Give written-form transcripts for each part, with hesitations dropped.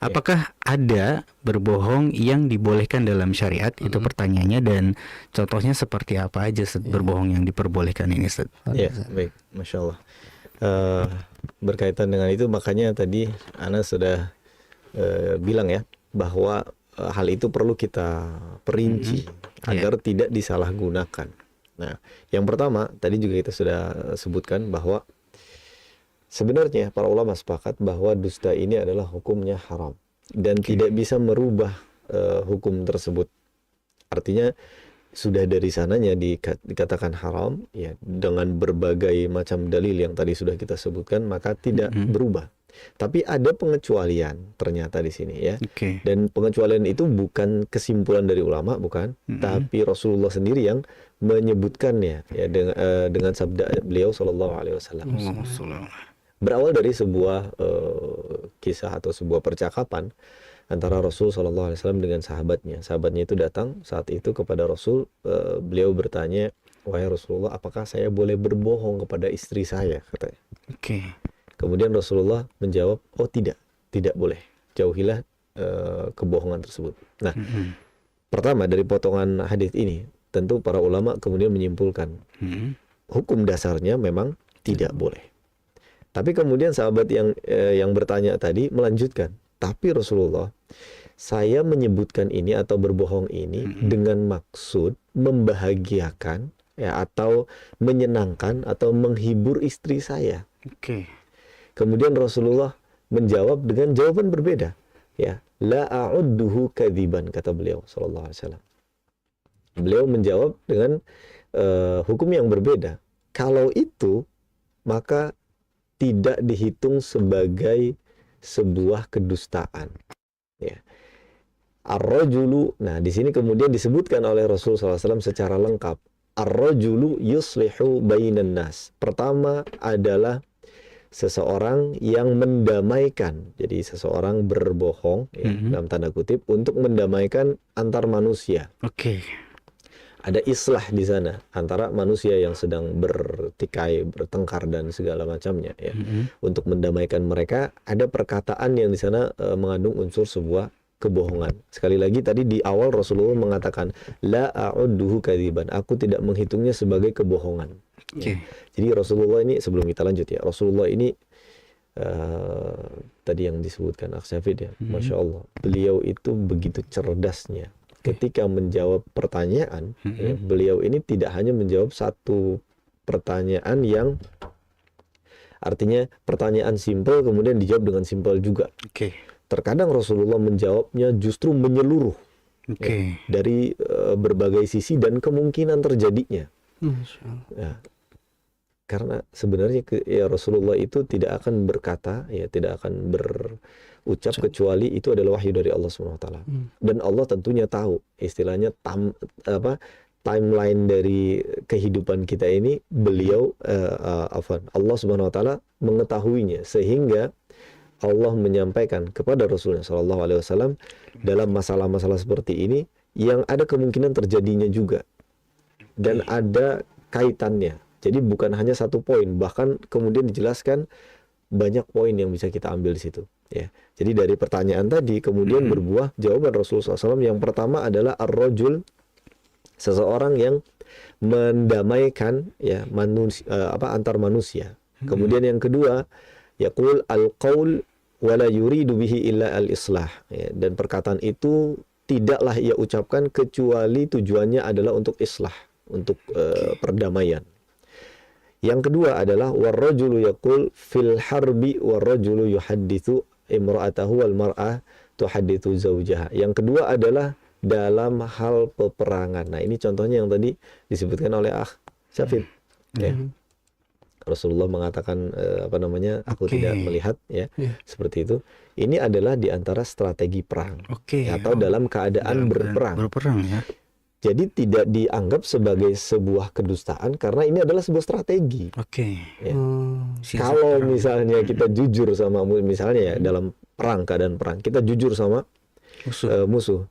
Apakah ada berbohong yang dibolehkan dalam syariat? Itu pertanyaannya, dan contohnya seperti apa aja Ustaz, berbohong yang diperbolehkan ini Ustaz? Ya, baik, Masya Allah. Berkaitan dengan itu makanya tadi Ana sudah bilang ya bahwa hal itu perlu kita perinci agar tidak disalahgunakan. Nah, yang pertama tadi juga kita sudah sebutkan bahwa sebenarnya para ulama sepakat bahwa dusta ini adalah hukumnya haram dan tidak bisa merubah hukum tersebut. Artinya sudah dari sananya dikatakan haram ya, dengan berbagai macam dalil yang tadi sudah kita sebutkan, maka tidak berubah. Tapi ada pengecualian ternyata di sini ya. Dan pengecualian itu bukan kesimpulan dari ulama, bukan, tapi Rasulullah sendiri yang menyebutkannya ya dengan sabda beliau sallallahu alaihi wasallam. Berawal dari sebuah kisah atau sebuah percakapan antara Rasul sallallahu alaihi wasallam dengan sahabatnya. Sahabatnya itu datang saat itu kepada Rasul, beliau bertanya, "Wahai Rasulullah, apakah saya boleh berbohong kepada istri saya?" katanya. Kemudian Rasulullah menjawab, "Oh tidak, tidak boleh. Jauhilah kebohongan tersebut." Nah, pertama dari potongan hadis ini, tentu para ulama kemudian menyimpulkan hukum dasarnya memang tidak boleh. Tapi kemudian sahabat yang bertanya tadi melanjutkan, "Tapi Rasulullah, saya menyebutkan ini atau berbohong ini dengan maksud membahagiakan ya, atau menyenangkan atau menghibur istri saya." Kemudian Rasulullah menjawab dengan jawaban berbeda. Ya, la a'udduhu kadziban, kata beliau sallallahu alaihi wasallam. Beliau menjawab dengan hukum yang berbeda. Kalau itu maka tidak dihitung sebagai sebuah kedustaan. Ya. Ar-rajulu, nah di sini kemudian disebutkan oleh Rasul sallallahu alaihi wasallam secara lengkap. Ar-rajulu yuslihu bainan nas. Pertama adalah seseorang yang mendamaikan. Jadi seseorang berbohong ya, dalam tanda kutip untuk mendamaikan antar manusia. Ada islah di sana antara manusia yang sedang bertikai, bertengkar dan segala macamnya ya. Untuk mendamaikan mereka, ada perkataan yang di sana mengandung unsur sebuah kebohongan. Sekali lagi tadi di awal Rasulullah mengatakan la a'udduhu kadziban. Aku tidak menghitungnya sebagai kebohongan. Ya. Jadi Rasulullah ini, sebelum kita lanjut ya, Rasulullah ini tadi yang disebutkan Aksafid ya, Masya Allah, beliau itu begitu cerdasnya ketika menjawab pertanyaan. Ya, beliau ini tidak hanya menjawab satu pertanyaan yang artinya pertanyaan simpel kemudian dijawab dengan simpel juga. Terkadang Rasulullah menjawabnya justru menyeluruh ya, dari berbagai sisi dan kemungkinan terjadinya. Ya. Karena sebenarnya ya Rasulullah itu tidak akan berkata, ya tidak akan berucap kecuali itu adalah wahyu dari Allah SWT. Dan Allah tentunya tahu, istilahnya timeline dari kehidupan kita ini, beliau Allah SWT mengetahuinya, sehingga Allah menyampaikan kepada Rasulullah SAW dalam masalah-masalah seperti ini yang ada kemungkinan terjadinya juga dan ada kaitannya. Jadi bukan hanya satu poin, bahkan kemudian dijelaskan banyak poin yang bisa kita ambil di situ. Ya. Jadi dari pertanyaan tadi kemudian berbuah jawaban Rasulullah SAW. Yang pertama adalah ar-rajul, seseorang yang mendamaikan ya antar manusia. Kemudian yang kedua, yaqul al-qaul wala yuridu bihi illa al-islah. Ya. Dan perkataan itu tidaklah ia ucapkan kecuali tujuannya adalah untuk islah, untuk perdamaian. Yang kedua adalah warrajulu yaqul fil harbi warrajulu yuhadditsu imra'atahu wal mar'ah tuhadditsu zawjaha. Yang kedua adalah dalam hal peperangan. Nah, ini contohnya yang tadi disebutkan oleh Syafid. Ya. Rasulullah mengatakan aku tidak melihat ya, seperti itu. Ini adalah di antara strategi perang atau dalam keadaan berperang ya. Jadi tidak dianggap sebagai sebuah kedustaan karena ini adalah sebuah strategi. Ya. Kalau misalnya kita jujur sama misalnya ya dalam keadaan perang, kita jujur sama musuh,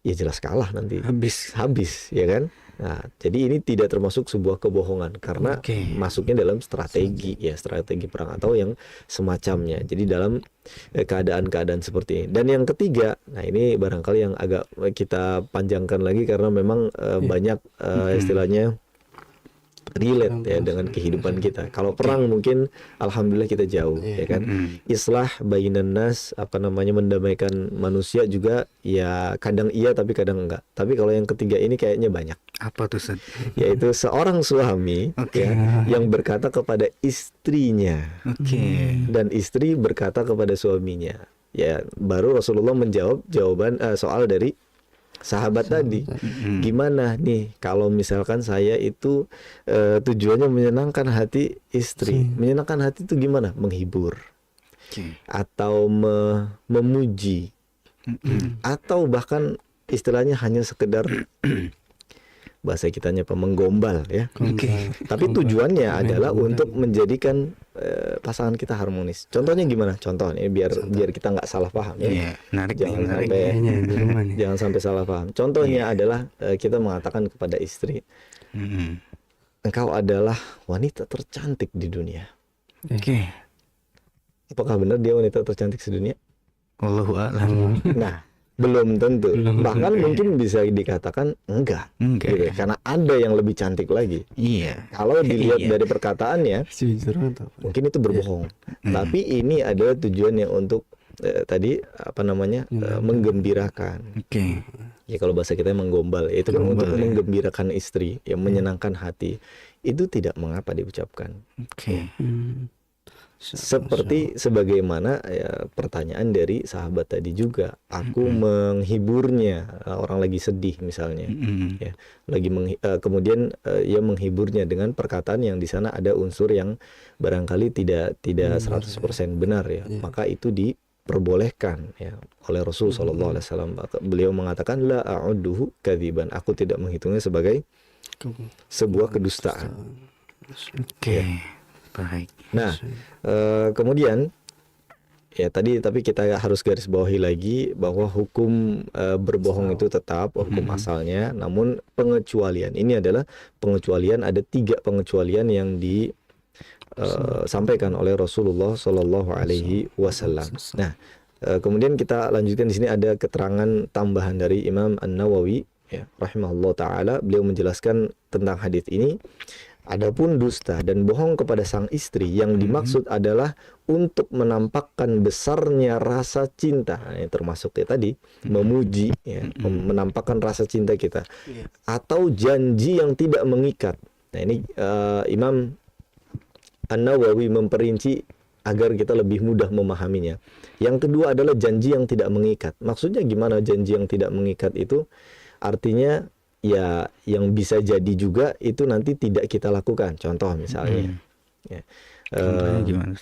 ya jelas kalah nanti. Habis ya kan? Nah, jadi ini tidak termasuk sebuah kebohongan karena Oke. masuknya dalam strategi ya, strategi perang atau yang semacamnya. Jadi dalam keadaan-keadaan seperti ini. Dan yang ketiga, nah ini barangkali yang agak kita panjangkan lagi karena memang banyak istilahnya relate ya dengan kehidupan kita. Kalau perang mungkin alhamdulillah kita jauh ya kan. Islah bainan nas, apa namanya, mendamaikan manusia juga ya kadang iya tapi kadang enggak. Tapi kalau yang ketiga ini kayaknya banyak. Apa tuh Ustaz? Yaitu seorang suami Oke. ya, yang berkata kepada istrinya Oke. dan istri berkata kepada suaminya. Ya, baru Rasulullah menjawab jawaban soal dari sahabat tadi. Gimana nih kalau misalkan saya itu tujuannya menyenangkan hati istri. Menyenangkan hati itu gimana? Menghibur Oke. atau memuji atau bahkan istilahnya hanya sekedar bahasa kitanya apa, menggombal ya. Oke. Tapi tujuannya adalah untuk menjadikan pasangan kita harmonis. Contohnya gimana? Contohnya biar kita nggak salah paham ya. Iya, menarik nih, Jangan menarik. sampai Kayaknya di rumah nih. jangan sampai salah paham. Contohnya adalah kita mengatakan kepada istri, Mm-mm. engkau adalah wanita tercantik di dunia. Oke. Apakah benar dia wanita tercantik sedunia? Wallahu a'lam. Nah, belum tentu. Bahkan mungkin bisa dikatakan enggak. Enggak Gitu. ya. Karena ada yang lebih cantik lagi. Iya. Kalau dilihat Iya. dari perkataannya, Jujur atau apa? mungkin itu berbohong. Tapi ini adalah tujuannya untuk tadi apa namanya, menggembirakan. Oke. Ya kalau bahasa kita menggombal, itu kan untuk Gombal, ya. menggembirakan istri, ya menyenangkan hati. Itu tidak mengapa diucapkan. Oke. Seperti sebagaimana ya, pertanyaan dari sahabat tadi juga, aku menghiburnya, orang lagi sedih misalnya, Mm-mm. ya, lagi kemudian ia menghiburnya dengan perkataan yang di sana ada unsur yang barangkali tidak 100% benar ya, maka itu diperbolehkan ya oleh Rasul Shallallahu Alaihi Wasallam. Beliau mengatakan la a'udduhu kadziban, aku tidak menghitungnya sebagai sebuah kedustaan. Oke. Baik. Nah, kemudian ya tadi tapi kita harus garis bawahi lagi bahwa hukum berbohong itu tetap hukum asalnya, namun pengecualian ini adalah pengecualian, ada 3 pengecualian yang disampaikan oleh Rasulullah Shallallahu Alaihi Wasallam. Nah, kemudian kita lanjutkan di sini ada keterangan tambahan dari Imam An-Nawawi ya, rahimahullah taala. Beliau menjelaskan tentang hadis ini. Adapun dusta dan bohong kepada sang istri yang dimaksud adalah untuk menampakkan besarnya rasa cinta, nah, termasuk ya tadi memuji, ya, menampakkan rasa cinta kita, atau janji yang tidak mengikat. Nah ini Imam An-Nawawi memperinci agar kita lebih mudah memahaminya. Yang kedua adalah janji yang tidak mengikat. Maksudnya gimana janji yang tidak mengikat itu? Artinya ya yang bisa jadi juga itu nanti tidak kita lakukan. Contoh misalnya, ya, Contohnya gimana?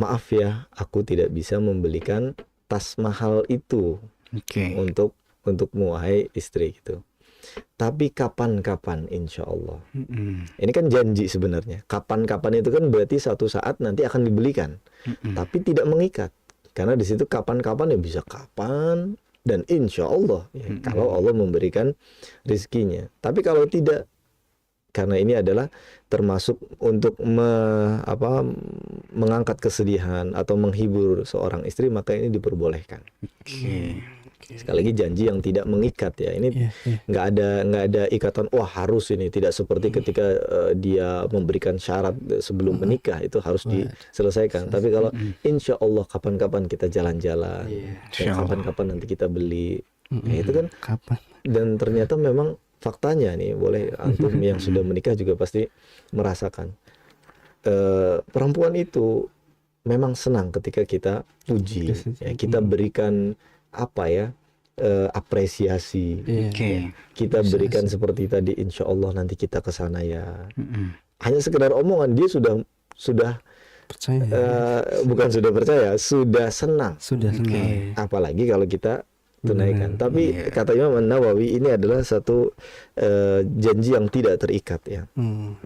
maaf ya, aku tidak bisa membelikan tas mahal itu Oke. untukmu wahai istri gitu. Tapi kapan-kapan insya Allah. Mm-mm. Ini kan janji sebenarnya. Kapan-kapan itu kan berarti suatu saat nanti akan dibelikan. Tapi tidak mengikat. Karena di situ kapan-kapan ya bisa kapan. Dan insya Allah ya, kalau Allah memberikan rizkinya. Tapi kalau tidak, karena ini adalah termasuk untuk mengangkat kesedihan atau menghibur seorang istri, maka ini diperbolehkan. Oke. Sekali lagi janji yang tidak mengikat ya. Ini nggak ada ikatan. Wah harus ini, tidak seperti ketika dia memberikan syarat sebelum menikah itu harus diselesaikan. Tapi kalau insya Allah kapan-kapan kita jalan-jalan, dan kapan-kapan nanti kita beli, ya itu kan. Kapan? Dan ternyata memang faktanya nih, boleh antum yang sudah menikah juga pasti merasakan. Perempuan itu memang senang ketika kita puji, ya, kita berikan apresiasi. Oke. Kita berikan seperti tadi, insya Allah nanti kita ke sana ya. Hanya sekedar omongan dia sudah Percaya. bukan sudah percaya, sudah senang. Sudah senang. Apalagi kalau kita tunaikan. Tapi kata Imam An-Nawawi ini adalah satu janji yang tidak terikat ya.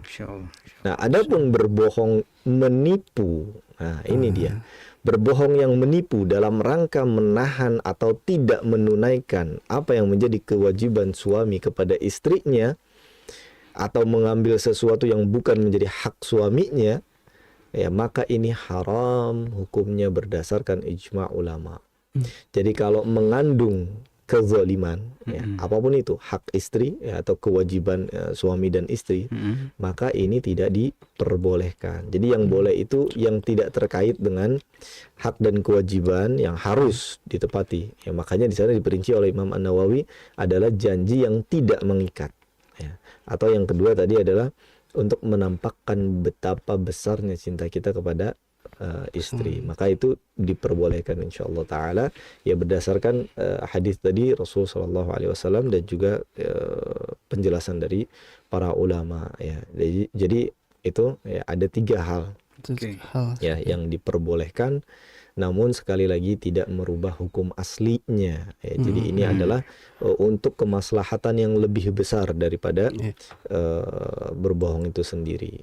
Insya Allah. Nah, adapun berbohong menipu, nah ini dia. Berbohong yang menipu dalam rangka menahan atau tidak menunaikan apa yang menjadi kewajiban suami kepada istrinya, atau mengambil sesuatu yang bukan menjadi hak suaminya, ya maka ini haram hukumnya berdasarkan ijma' ulama. Jadi kalau mengandung kezaliman, ya, apapun itu hak istri ya, atau kewajiban suami dan istri, maka ini tidak diperbolehkan. Jadi yang boleh itu yang tidak terkait dengan hak dan kewajiban yang harus ditepati. Ya, makanya di sana diperinci oleh Imam An-Nawawi adalah janji yang tidak mengikat. Ya. Atau yang kedua tadi adalah untuk menampakkan betapa besarnya cinta kita kepada istri, maka itu diperbolehkan insyaallah taala ya berdasarkan hadis tadi Rasul sallallahu alaihi wasallam dan juga penjelasan dari para ulama ya. Jadi itu ya ada 3 hal ya yang diperbolehkan, namun sekali lagi tidak merubah hukum aslinya ya. Jadi ini adalah untuk kemaslahatan yang lebih besar daripada berbohong itu sendiri.